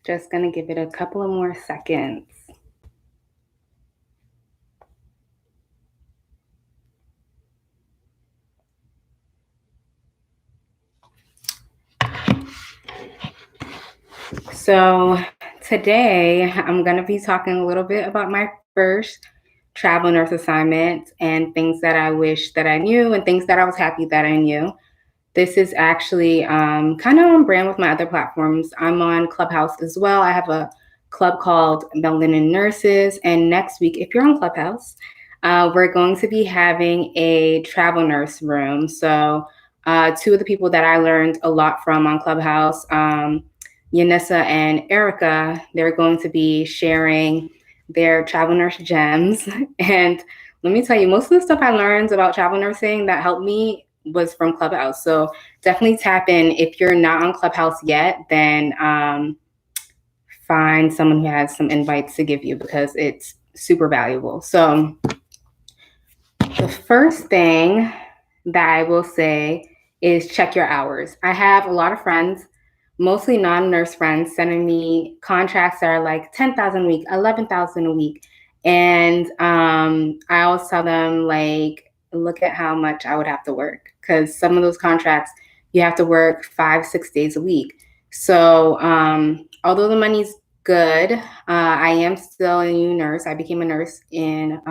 Just gonna give it a couple of more seconds. So today I'm gonna be talking a little bit about my first travel nurse assignment and things that I wish that I knew and things that I was happy that I knew. This is actually kind of on brand with my other platforms. I'm on Clubhouse as well. I have a club called Melanin Nurses. And next week, if you're on Clubhouse, we're going to be having a travel nurse room. So, two of the people that I learned a lot from on Clubhouse, Yanissa and Erica, they're going to be sharing their travel nurse gems. And let me tell you, most of the stuff I learned about travel nursing that helped me was from Clubhouse. So definitely tap in. If you're not on Clubhouse yet, then find someone who has some invites to give you because it's super valuable. So the first thing that I will say is check your hours. I have a lot of friends, mostly non-nurse friends, sending me contracts that are like 10,000 a week, 11,000 a week. And I always tell them, like, look at how much I would have to work because some of those contracts you have to work 5, 6 days a week. So although the money's good, I am still a new nurse. I became a nurse in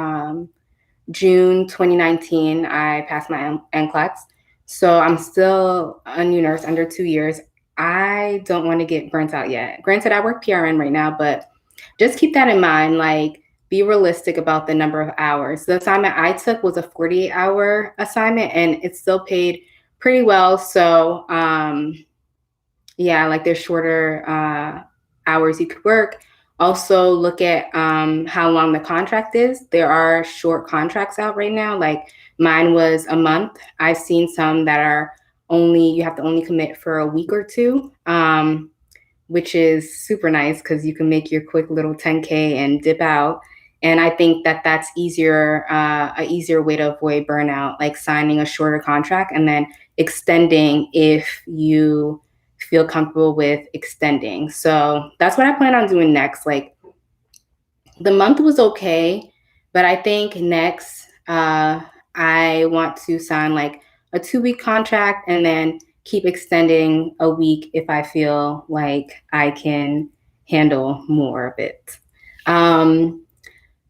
June 2019. I passed my NCLEX. So I'm still a new nurse under 2 years. I don't want to get burnt out yet. Granted, I work PRN right now, but just keep that in mind. Like, be realistic about the number of hours. The assignment I took was a 48-hour assignment, and it still paid pretty well. So, yeah, like there's shorter hours you could work. Also, look at how long the contract is. There are short contracts out right now. Like mine was a month. I've seen some that are only, you have to only commit for a week or two, which is super nice because you can make your quick little 10K and dip out. And I think that that's easier, a easier way to avoid burnout, like signing a shorter contract and then extending if you feel comfortable with extending. So that's what I plan on doing next. Like the month was okay, but I think next I want to sign like a 2 week contract and then keep extending a week if I feel like I can handle more of it.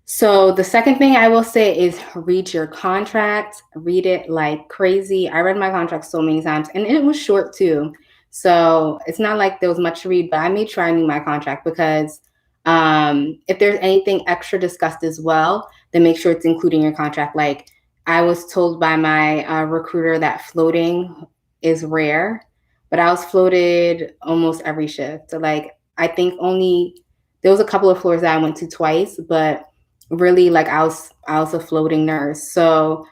So the second thing I will say is read your contract, read it like crazy. I read my contract so many times and it was short too. So it's not like there was much to read, but I made sure I knew my contract because if there's anything extra discussed as well, then make sure it's including your contract. Like I was told by my recruiter that floating is rare, but I was floated almost every shift. So like I think only there was a couple of floors that I went to twice, but really like I was a floating nurse. So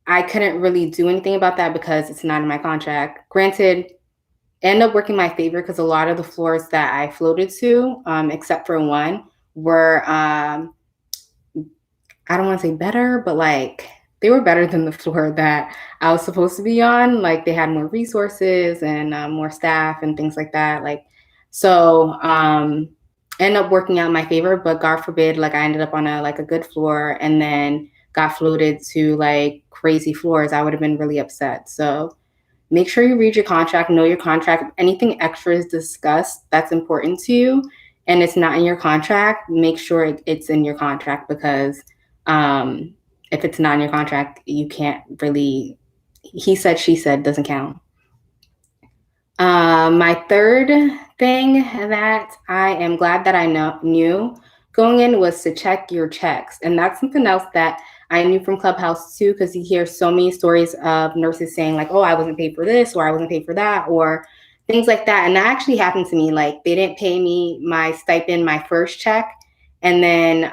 I couldn't really do anything about that because it's not in my contract. Granted, end up working my favor because a lot of the floors that I floated to, except for one, were I don't want to say better, but like they were better than the floor that I was supposed to be on. Like they had more resources and more staff and things like that. Like so, end up working out in my favor. But God forbid, like I ended up on a like a good floor and then got floated to like crazy floors. I would have been really upset. So make sure you read your contract, know your contract. If anything extra is discussed that's important to you and it's not in your contract, make sure it's in your contract because if it's not in your contract, you can't really, he said, she said, doesn't count. My third thing that I am glad that I knew going in was to check your checks. And that's something else that I knew from Clubhouse too, because you hear so many stories of nurses saying like, oh, I wasn't paid for this or I wasn't paid for that or things like that. And that actually happened to me. Like they didn't pay me my stipend, my first check. And then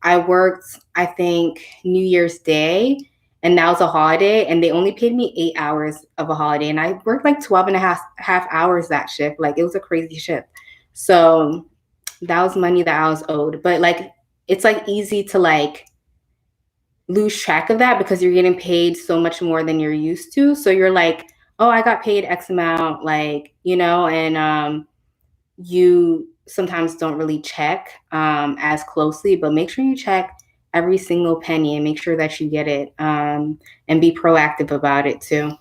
I worked, I think, New Year's Day and that was a holiday and they only paid me 8 hours of a holiday and I worked like 12 and a half hours that shift. Like it was a crazy shift. So that was money that I was owed. But like it's like easy to like lose track of that because you're getting paid so much more than you're used to. So you're like, oh, I got paid X amount, like, and you sometimes don't really check as closely, but make sure you check every single penny and make sure that you get it, and be proactive about it too.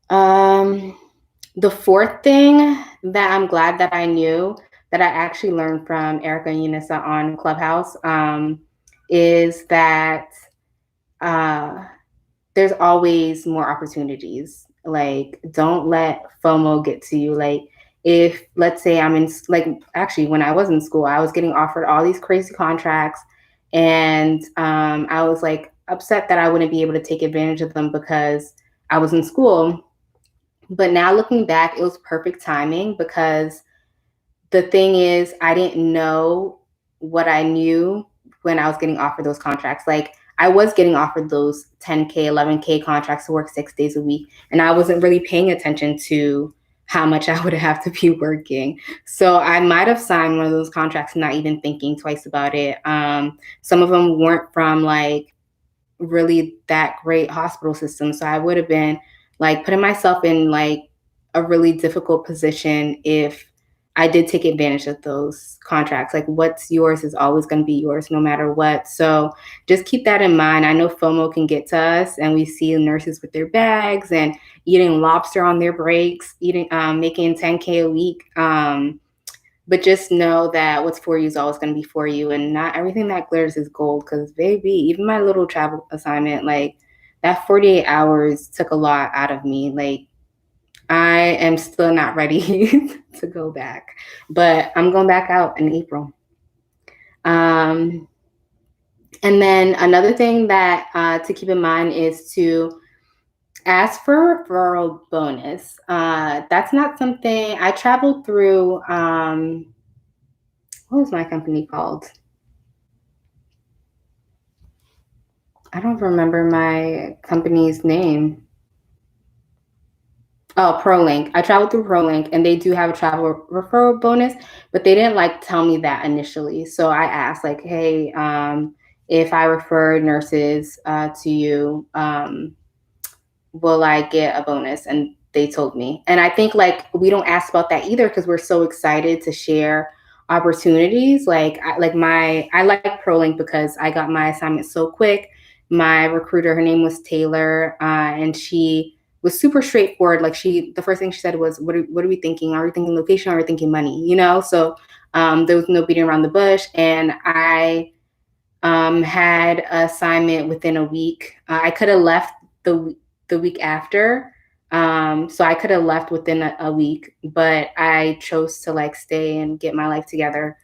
Um, the fourth thing that I'm glad that I knew that I actually learned from Erica and Unisa on Clubhouse, is that uh, there's always more opportunities. Like, don't let FOMO get to you. Like, if let's say I'm in, like, actually when I was in school, I was getting offered all these crazy contracts, and I was like upset that I wouldn't be able to take advantage of them because I was in school. But now looking back, it was perfect timing because the thing is, I didn't know what I knew when I was getting offered those contracts. Like, I was getting offered those 10K, 11K contracts to work 6 days a week, and I wasn't really paying attention to how much I would have to be working. So I might have signed one of those contracts not even thinking twice about it. Some of them weren't from like really that great hospital system. So I would have been like putting myself in like a really difficult position if I did take advantage of those contracts. Like, what's yours is always going to be yours no matter what. So just keep that in mind. I know FOMO can get to us, and we see nurses with their bags and eating lobster on their breaks, eating making 10K a week. But just know that what's for you is always going to be for you, and not everything that glitters is gold. Because baby, even my little travel assignment, like that 48 hours took a lot out of me. Like, I am still not ready to go back, but I'm going back out in April. Um, and then another thing that to keep in mind is to ask for a referral bonus. That's not something I traveled through. What was my company called? I don't remember my company's name. Oh, ProLink. I traveled through ProLink, and they do have a travel referral bonus, but they didn't like tell me that initially. So I asked, like, "Hey, if I refer nurses to you, will I get a bonus?" And they told me. And I think like we don't ask about that either because we're so excited to share opportunities. Like I like ProLink because I got my assignment so quick. My recruiter, her name was Taylor, and she was super straightforward. Like, the first thing she said was, what are we thinking? Are we thinking location? Or are we thinking money? You know, so there was no beating around the bush. And I had an assignment within a week. I could have left the week after. So I could have left within a week, but I chose to like stay and get my life together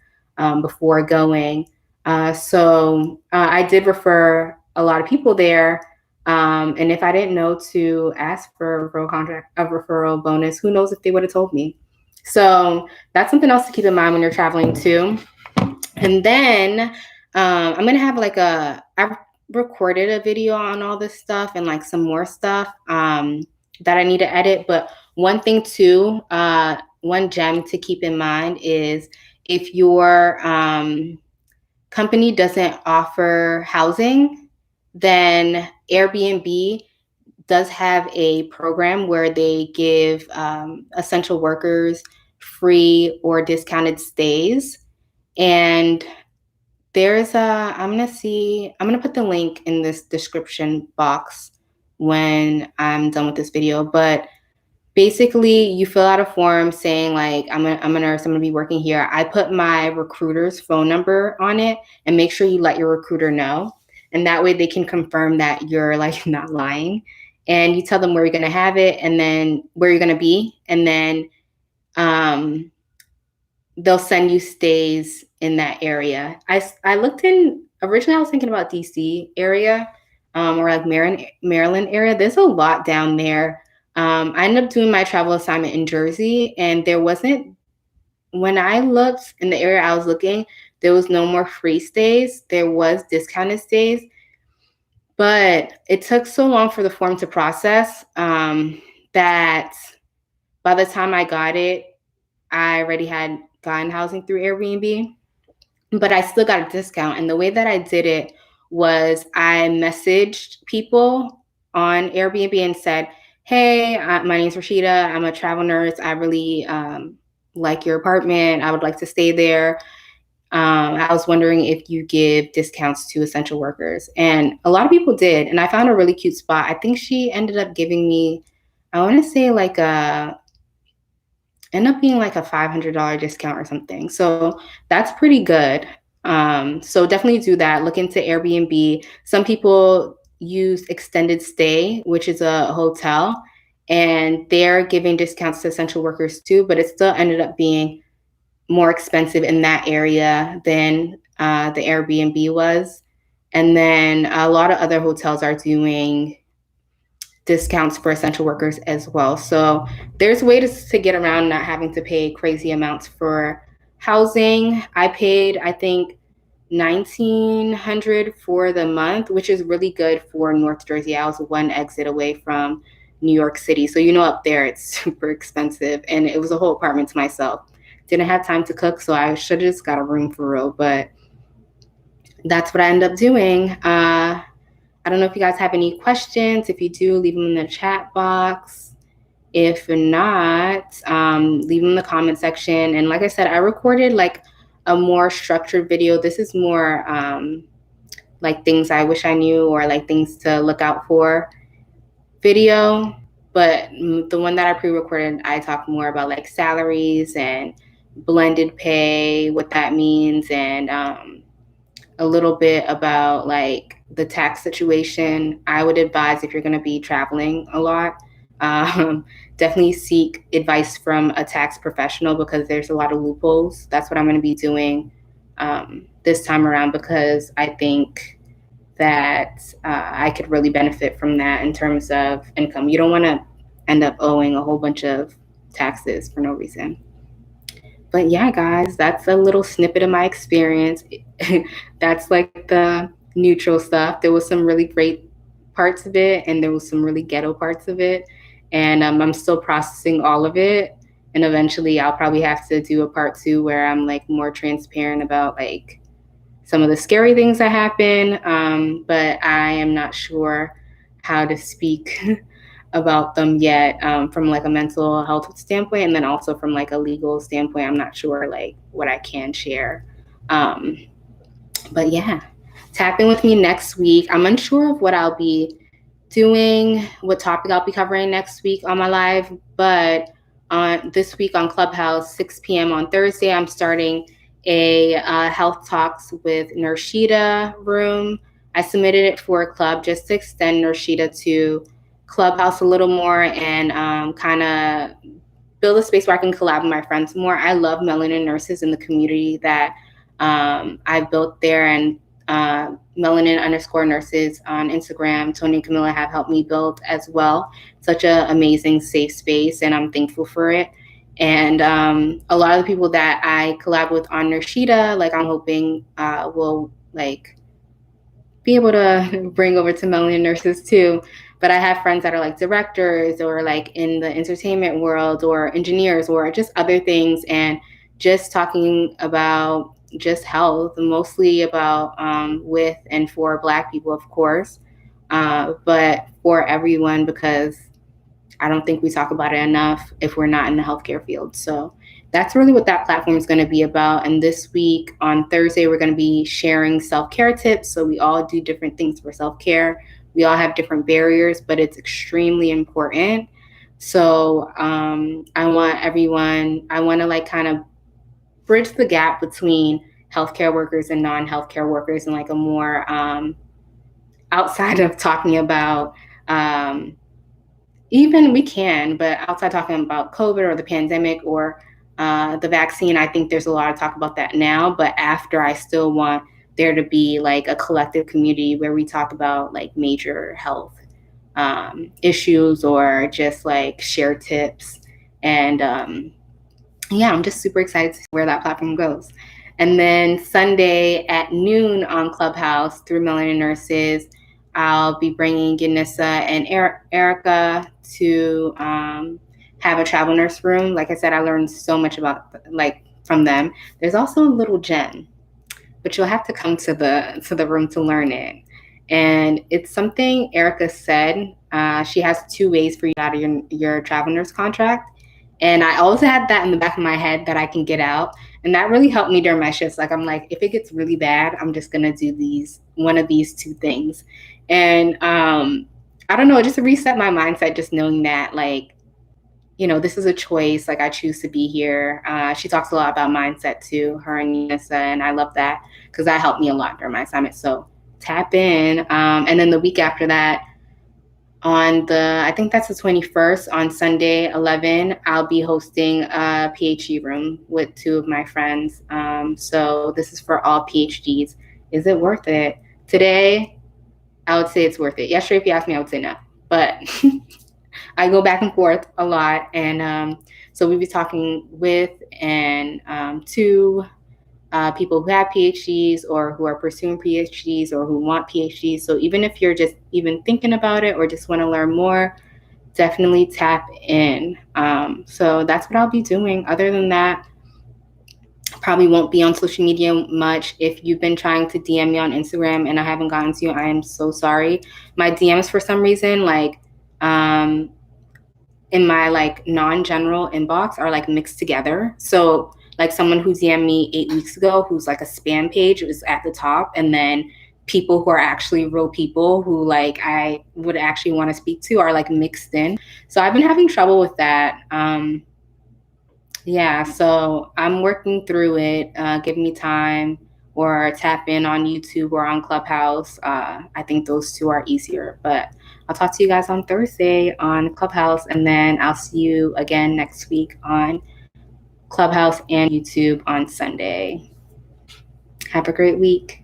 before going. I did refer a lot of people there. And if I didn't know to ask for a referral bonus, who knows if they would have told me. So that's something else to keep in mind when you're traveling too. And then I'm gonna have like I've recorded a video on all this stuff and like some more stuff that I need to edit. But one thing too, one gem to keep in mind is if your company doesn't offer housing, then Airbnb does have a program where they give essential workers free or discounted stays. And I'm gonna put the link in this description box when I'm done with this video. But basically, you fill out a form saying like, I'm a nurse, I'm gonna be working here. I put my recruiter's phone number on it, and make sure you let your recruiter know. And that way they can confirm that you're like not lying. And you tell them where you're gonna have it, and then where you're gonna be, and then um they'll send you stays in that area. I looked in originally. I was thinking about DC area, or like Maryland area. There's a lot down there. I ended up doing my travel assignment in Jersey, and there wasn't. When I looked in the area I was looking, there was no more free stays. There was discounted stays, but it took so long for the form to process that by the time I got it, I already had gotten housing through Airbnb, but I still got a discount. And the way that I did it was I messaged people on Airbnb and said, "Hey, my name is Rashida. I'm a travel nurse. I really like your apartment. I would like to stay there. I was wondering if you give discounts to essential workers. And a lot of people did. And I found a really cute spot. I think she ended up giving me, I want to say like end up being like a $500 discount or something. So that's pretty good. So definitely do that. Look into Airbnb. Some people use extended stay, which is a hotel, and they're giving discounts to essential workers too, but it still ended up being more expensive in that area than the Airbnb was. And then a lot of other hotels are doing discounts for essential workers as well. So there's ways to get around not having to pay crazy amounts for housing. I paid, I think, 1900 for the month, which is really good for North Jersey. I was one exit away from New York City. So up there it's super expensive, and it was a whole apartment to myself. Didn't have time to cook, so I should have just got a room for real, but that's what I ended up doing. I don't know if you guys have any questions. If you do, leave them in the chat box. If not, leave them in the comment section. And like I said, I recorded like a more structured video. This is more like things I wish I knew, or like things to look out for video. But the one that I pre-recorded, I talk more about like salaries and blended pay, what that means, and a little bit about like the tax situation. I would advise, if you're going to be traveling a lot, definitely seek advice from a tax professional, because there's a lot of loopholes. That's what I'm going to be doing this time around, because I think that I could really benefit from that in terms of income. You don't want to end up owing a whole bunch of taxes for no reason. But yeah, guys, that's a little snippet of my experience. That's like the neutral stuff. There was some really great parts of it, and there was some really ghetto parts of it. And I'm still processing all of it. And eventually I'll probably have to do a part 2 where I'm like more transparent about like some of the scary things that happen. But I am not sure how to speak about them yet, from like a mental health standpoint, and then also from like a legal standpoint. I'm not sure like what I can share. But yeah, tap in with me next week. I'm unsure of what I'll be doing, what topic I'll be covering next week on my live, but on this week on Clubhouse, 6 p.m. on Thursday, I'm starting a health talks with Nurshida room. I submitted it for a club just to extend Nurshida to Clubhouse a little more, and kind of build a space where I can collab with my friends more. I love melanin nurses in the community that I've built there, and melanin_nurses on Instagram, Tony and Camilla, have helped me build as well. Such an amazing safe space, and I'm thankful for it. And a lot of the people that I collab with on Nurshida, like I'm hoping will like be able to bring over to Melanin Nurses too. But I have friends that are like directors, or like in the entertainment world, or engineers, or just other things, and just talking about just health, mostly about with and for Black people, of course, but for everyone, because I don't think we talk about it enough if we're not in the healthcare field. So that's really what that platform is going to be about. And this week on Thursday, we're going to be sharing self-care tips. So we all do different things for self-care. We all have different barriers, but it's extremely important. So I want to like kind of bridge the gap between healthcare workers and non-healthcare workers, and like a more outside of talking about even we can, but outside talking about COVID or the pandemic or the vaccine, I think there's a lot of talk about that now. But after, I still want there to be like a collective community where we talk about like major health issues, or just like share tips. And yeah, I'm just super excited to see where that platform goes. And then Sunday at noon on Clubhouse through Melanin Nurses, I'll be bringing Yanissa and Erica to have a travel nurse room. Like I said, I learned so much about like from them. There's also a little gem, but you'll have to come to the room to learn it. And it's something Erica said. She has 2 ways for you out of your travel nurse contract. And I always had that in the back of my head that I can get out. And that really helped me during my shifts. Like, I'm like, if it gets really bad, I'm just going to do one of these two things. And I don't know, it just reset my mindset, just knowing that, like, this is a choice. Like, I choose to be here. She talks a lot about mindset too, her and Yanissa, and I love that because that helped me a lot during my assignment. So tap in. And then the week after that, I think that's the 21st, on Sunday, 11, I'll be hosting a PhD room with two of my friends. So this is for all PhDs. Is it worth it? Today, I would say it's worth it. Yesterday, if you asked me, I would say no. But I go back and forth a lot. And so we'll be talking with and to people who have PhDs or who are pursuing PhDs or who want PhDs. So even if you're just even thinking about it or just want to learn more, definitely tap in. So that's what I'll be doing. Other than that, probably won't be on social media much. If you've been trying to DM me on Instagram and I haven't gotten to you, I am so sorry. My DMs for some reason, like in my like non-general inbox, are like mixed together. So like someone who DM'd me 8 weeks ago, who's like a spam page, was at the top, and then people who are actually real people who like I would actually want to speak to are like mixed in. So I've been having trouble with that. Yeah, so I'm working through it. Give me time, or tap in on YouTube or on Clubhouse. I think those two are easier. But I'll talk to you guys on Thursday on Clubhouse, and then I'll see you again next week on Clubhouse and YouTube on Sunday. Have a great week.